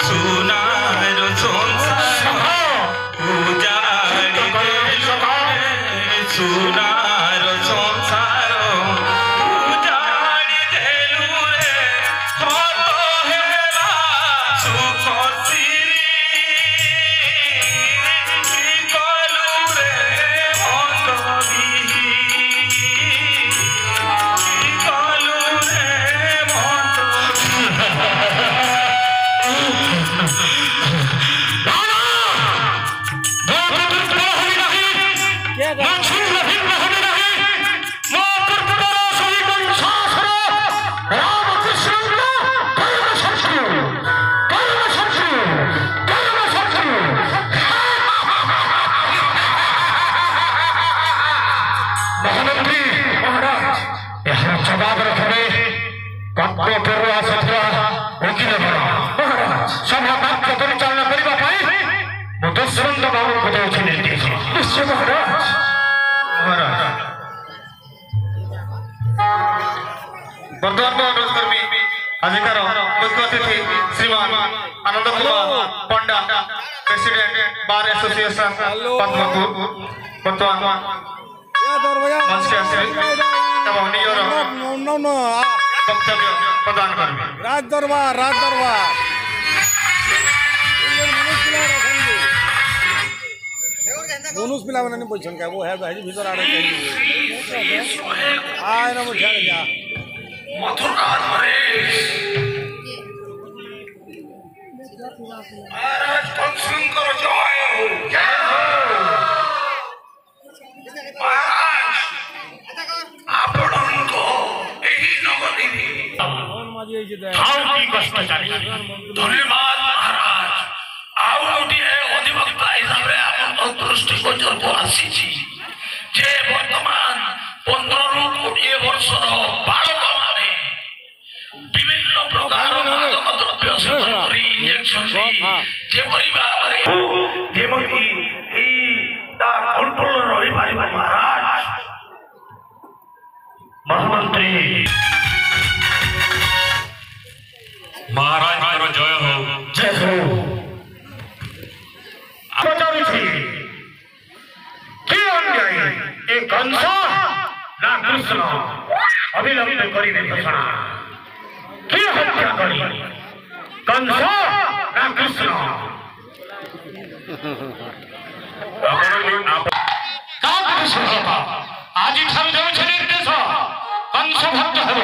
सुनार संसार उजाड़ी देलु रे सुनार संसार उजाड़ी देलु रे हत हेला सुख सिरी कलु रे हत कलु रे हत जवाब रखने सभा वाक्य परिचालना करने दुष्यंत बाबू को देउछि निर्देश निश्चय महाराज वर्तमान अनुरोध कर्मी अधिकार मुख्य अतिथि श्रीमान आनंद कुमार पंडा प्रेसिडेंट बार एसोसिएशन पद्मपुर वर्तमान मंच के एवं निजर वक्तव्य प्रदान करबे राज दरबार बोनस पिला बना नहीं पोजीशन का वो है भाई भीतर आ रहे हैं आए ना मुझे क्या मथुरा नरेश महाराज कंसुंकर जय हो महाराज आपणको एही नगरी की कष्ट चली धन्यवाद महाराज आउ गोटे अधिवक्ता हिसाब से आप दृष्टि गोचर को आसी जे वर्तमान 15 रु 20 वर्ष बालक माने विभिन्न प्रकार मादक द्रव्य सेवन करी इंजेक्शन जे परिवार जेमती ई तार कंट्रोल रही पारिबा महाराज महामंत्री महाराज करो जय हो कंस ना कृष्ण अभिलंब करी घोषणा कि हत्या करी कंस ना कृष्ण आज निर्देश कंस भक्त हेब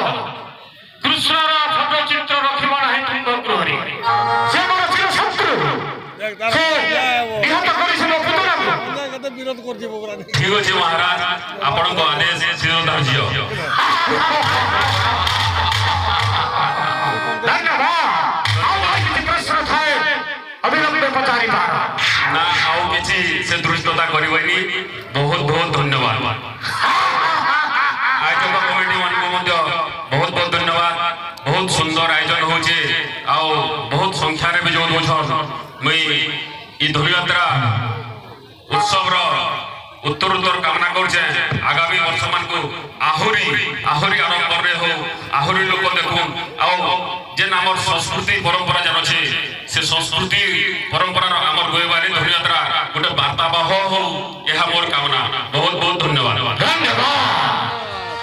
कृष्णर फोटो चित्र रखा ना तुम गृह से मोर चिर शत्रु विरोध कर ठीक अच्छे महाराज आपण आदेश शिरोधार्य प्रश्न थाए अविलंब पचारि पार ना आउ किछि से दृष्टता करबनी बहुत बहुत धन्यवाद आयोजक कमिटी मान को मध्य बहुत बहुत धन्यवाद बहुत सुंदर आयोजन होचे आउ बहुत संख्या रे भी जो दोछ मई ई धनुयात्रा उत्सव उत्तरोत्तर कामना करछे आगामी वर्ष मान को आहुरी आरंभ रे हो आहुरी लोक देखुन आउ जे हमर संस्कृति परंपरा जन अछि से संस्कृति परंपरा हमर गोयबारी धनुयात्रा गोटे वार्तावाह हो यह मोर कामना बहुत बहुत धन्यवाद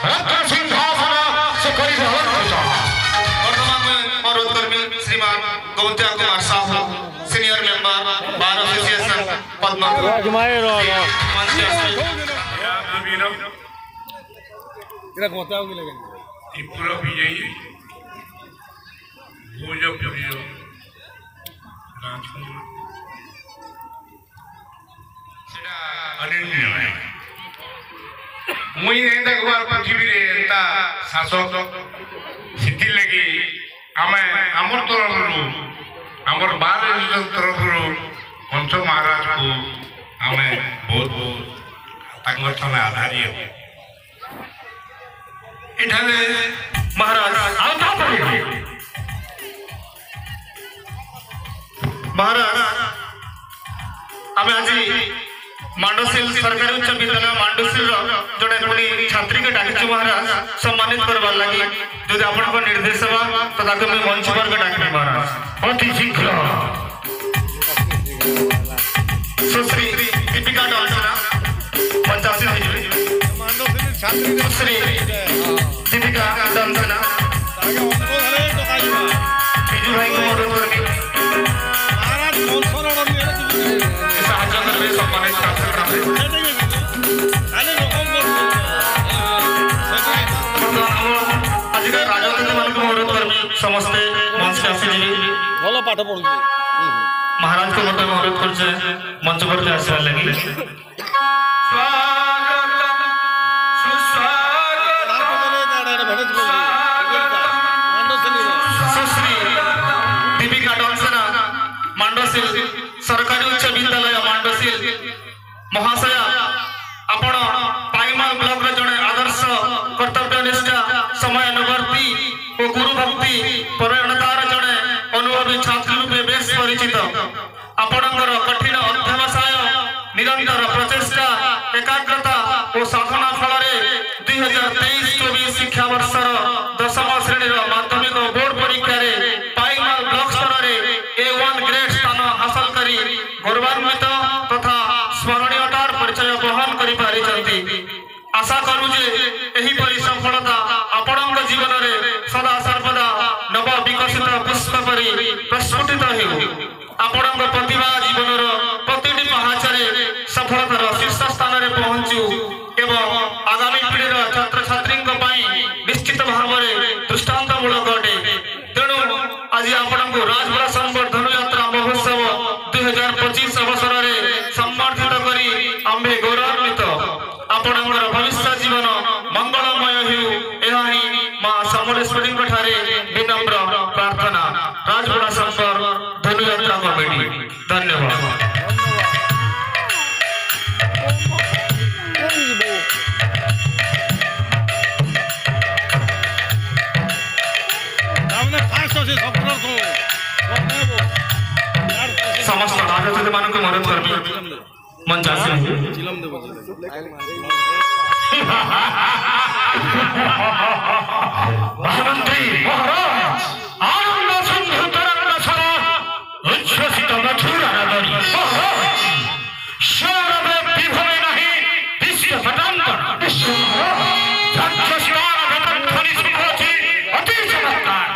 रत्न सिंहासन से करी वर्तमान में अनुरोध कर्मी श्रीमान गौत्या Kumar Sahu senior member bar association Padmapur Tripura विजयी भोजप्रिय राजकुमार सेटा अनन्य मुई एंता गोर पृथ्वी रे एंता शासक सिद्धि लगी आमे हमर तरफरु हमर बार तरफरु पंच महाराज को आमे बहुत बहुत तांगर थाना आधारी इठाने महाराज आउता पड़े महाराज आमे आज मांडोसिल सरकारी उच्च विद्यालय मांडोसिल जोड़े पुनी छात्री के डाकिछु महाराज सम्मानित करबार लगी यदि आपण को निर्देश बा तो ताके मैं मंच पर के डाकबी महाराज अति शीघ्र सुश्री दीपिका डालसना 85 हिजरी मांडोसिल छात्री सुश्री दीपिका डालसना ताके उनको घरे तो काईबा बिजू भाई को मदद करबी महाराज स्पॉन्सर ऑर्डर दिए साहाय्य करबे सम्मानित छात्र खाली लोकम आजिका राजनीति मान को अनुरोध करबी समस्ते मंच के आसी जीवी भलो पाठ पढुची महाराज को मत अनुरोध करछे मंच पर के आसीबा लागि स्वागतम सुस्वागतम सुश्री दीपिका डालसना मांडोसिल सरकारी उच्च विद्यालय मांडोसिल महाशया आपण पाइमाल ब्लॉक रे जने आदर्श कर्तव्यनिष्ठ समयानुवर्ती और गुरु भक्ति परायणतार जने अनुभवी छात्र रूपे बेस परिचित आपणकर कठिन अध्यवसाय निरंतर प्रचेष्टा एकाग्रता और साधना फल 2023-24 शिक्षा वर्षर 10म श्रेणी माध्यमिक बोर्ड परीक्षा पाइमाल ब्लॉक स्तर में A1 ग्रेड स्थान हासिल करी गौरवान्वित तथा स्मरणीयतार परिचय बहन करि पारिछन्ति आशा करू जे एही परि सफलता आपणक जीवन रे सदा सर्वदा नव विकसित पुष्प परि प्रस्फुटित हेउ आपणक प्रतिभा जीवन प्रतिटी पहाचरे सफलतार शीर्ष स्थान रे पहुंचू एवं आगामी पीढ़ीर छात्र छात्री निश्चित भाव में दृष्टांतमूलक अटे तेणु आज आपको राजपुरा संबर धनुयात्रा महोत्सव 2025 अवसर में सम्मानित करी आम्भे गौरवान्वित आपणकर भविष्य जीवन मंगलमय हेउ एहा ही मां समलेश्वरी ठारे विनम्र प्रार्थना राजपुरा संबर धनुयात्रा कमिटी धन्यवाद। समस्त राजनीति मान को मदद करबी मंच आसी चिलम देबो महामंत्री महाराज आनंद सिंधु तरंग सर उच्छ्वसित मथुरा नगरी शौरव विभवे नहीं विश्व पटांतर जक्षस्तार वेतन खनि सुखोची अति चमत्कार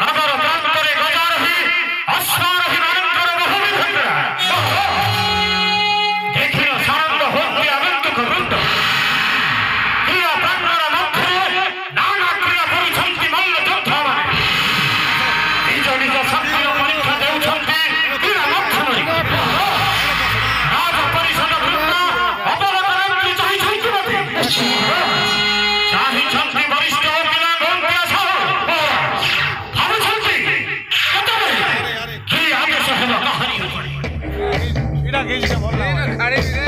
नगर प्रांतरे गजा रही अश्वार ही निरंतर बहुविधंगरा देखिन सारंग होती अनंतक वृंद क्रिया प्रांतर मध्य नाना क्रिया करुछन्ति मल्ल योद्धाମାନେ निज निज शक्तिर परीक्षा देउछन्ति क्रिया मध्यमରେ राज परिषद वृंद अपरतरन्ति चाहिछन्ति मते चाहिछन्ति वरिष्ठ वकील गौंतिया साहु भाବୁछन्ति କେତେବେଳେ କି ଆଦେଶ ହେବ କାହାରି ଉପରେ इडा गेज के भल खाड़ी रे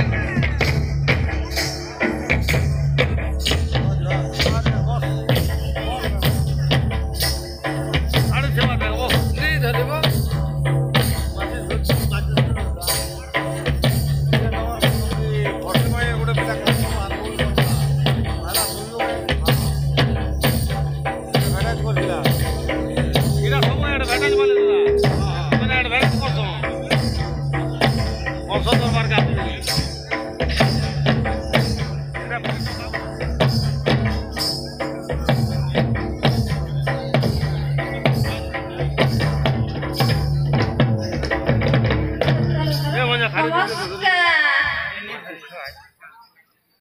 आड़े सेवा देबो नी धदेबो नमस्ते